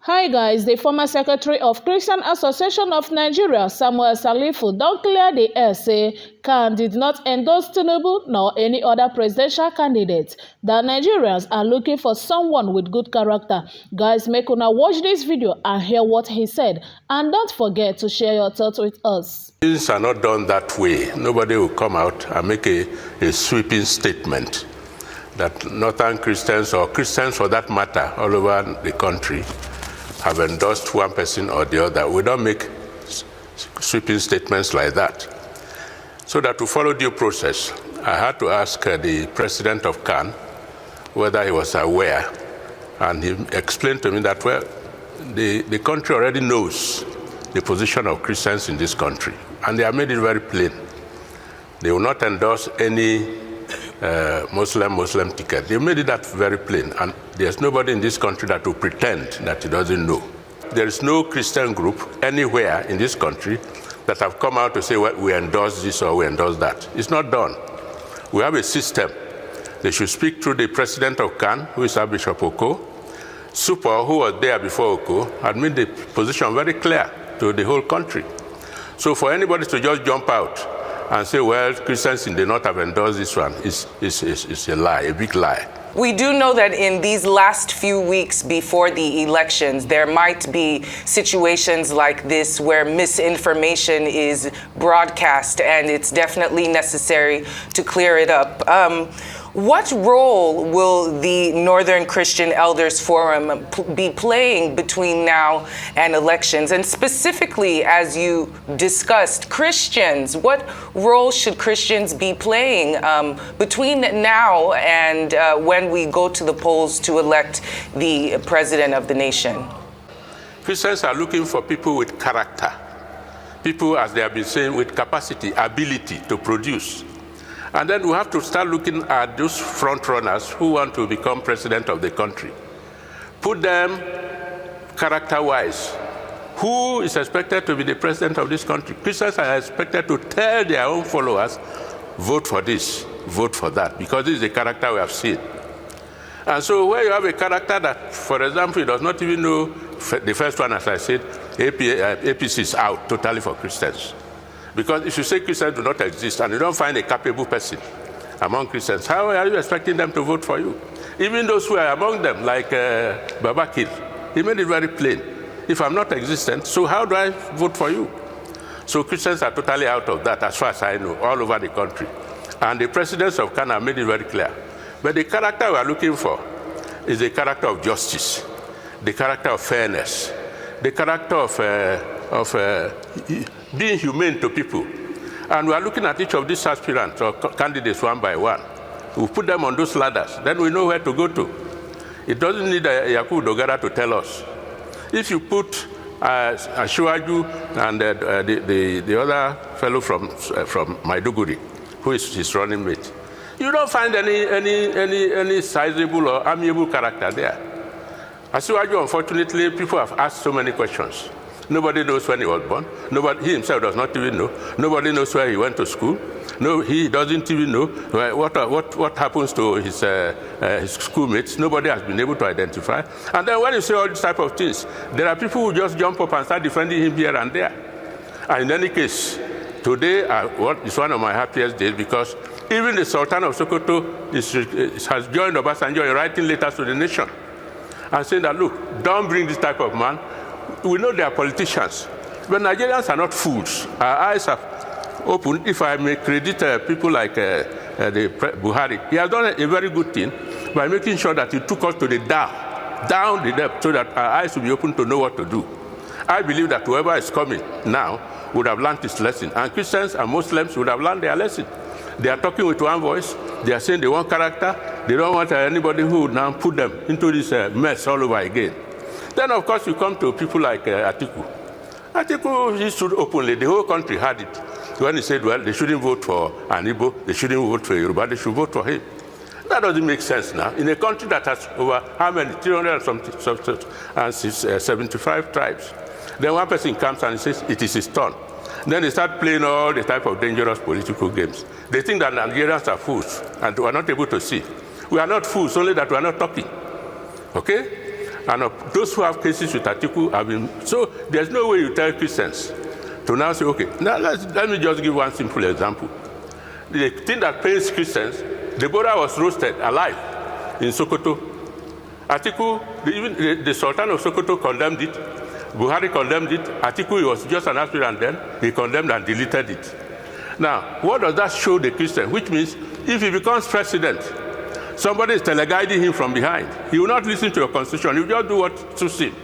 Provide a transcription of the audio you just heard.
Hi guys, the former Secretary of Christian Association of Nigeria, Samuel Salifu, don clear the air say CAN did not endorse Tinubu nor any other presidential candidate, that Nigerians are looking for someone with good character. Guys, make una watch this video and hear what he said, and don't forget to share your thoughts with us. Things are not done that way. Nobody will come out and make a sweeping statement that Northern Christians, or Christians for that matter, all over the country, have endorsed one person or the other. We don't make sweeping statements like that. So that to follow due process, I had to ask the president of CAN whether he was aware. And he explained to me that, well, the country already knows the position of Christians in this country. And they have made it very plain. They will not endorse any Muslim ticket. They made it that very plain, and there's nobody in this country that will pretend that he doesn't know. There is no Christian group anywhere in this country that have come out to say, well, we endorse this or we endorse that. It's not done. We have a system. They should speak through the president of CAN, who is Bishop Oko. Super, who was there before Oko, had made the position very clear to the whole country. So for anybody to just jump out and say, well, Christians in the North have endorsed this one, is a lie, a big lie. We do know that in these last few weeks before the elections, there might be situations like this where misinformation is broadcast, and it's definitely necessary to clear it up. What role will the Northern Christian Elders Forum be playing between now and elections? And specifically, as you discussed, Christians, what role should Christians be playing between now and when we go to the polls to elect the president of the nation? Christians are looking for people with character, people, as they have been saying, with capacity, ability to produce. And then we have to start looking at those front runners who want to become president of the country. Put them character-wise. Who is expected to be the president of this country? Christians are expected to tell their own followers, vote for this, vote for that, because this is the character we have seen. And so where you have a character that, for example, does not even know, the first one, as I said, APC is out totally for Christians. Because if you say Christians do not exist and you don't find a capable person among Christians, how are you expecting them to vote for you? Even those who are among them, like Babakir, he made it very plain. If I'm not existent, so how do I vote for you? So Christians are totally out of that, as far as I know, all over the country. And the presidents of CAN have made it very clear. But the character we are looking for is the character of justice, the character of fairness, the character of being humane to people. And we are looking at each of these aspirants or candidates one by one. We put them on those ladders, then we know where to go to. It doesn't need Yakubu Dogara to tell us. If you put Ashiwaju and the other fellow from Maiduguri, who is his running mate, you don't find any sizable or amiable character there. Ashiwaju, unfortunately, people have asked so many questions. Nobody knows when he was born. He himself does not even know. Nobody knows where he went to school. No, he doesn't even know what happens to his schoolmates. Nobody has been able to identify. And then when you say all these type of things, there are people who just jump up and start defending him here and there. And in any case, today is one of my happiest days, because even the Sultan of Sokoto has joined Obasanjo in writing letters to the nation and saying that, look, don't bring this type of man. We know they are politicians, but Nigerians are not fools. Our eyes are open. If I may credit people like the Buhari, he has done a very good thing by making sure that he took us to the down the depth, so that our eyes will be open to know what to do. I believe that whoever is coming now would have learned his lesson, and Christians and Muslims would have learned their lesson. They are talking with one voice. They are saying they want character. They don't want anybody who would now put them into this mess all over again. Then, of course, you come to people like Atiku. Atiku, he stood openly. The whole country had it. When he said, well, they shouldn't vote for an Igbo, they shouldn't vote for Yoruba, they should vote for him. That doesn't make sense now. In a country that has over how many? 375 tribes. Then one person comes and says, it is his turn. Then they start playing all the type of dangerous political games. They think that Nigerians are fools and we are not able to see. We are not fools, only that we are not talking. Okay? And those who have cases with Atiku have been, so there's no way you tell Christians to now say, okay, now let me just give one simple example. The thing that pains Christians, Deborah was roasted alive in Sokoto. Atiku, even the Sultan of Sokoto condemned it. Buhari condemned it. Atiku, he was just an aspirant then. He condemned and deleted it. Now, what does that show the Christian? Which means if he becomes president, somebody is teleguiding him from behind. He will not listen to your constitution. He will just do what suits him.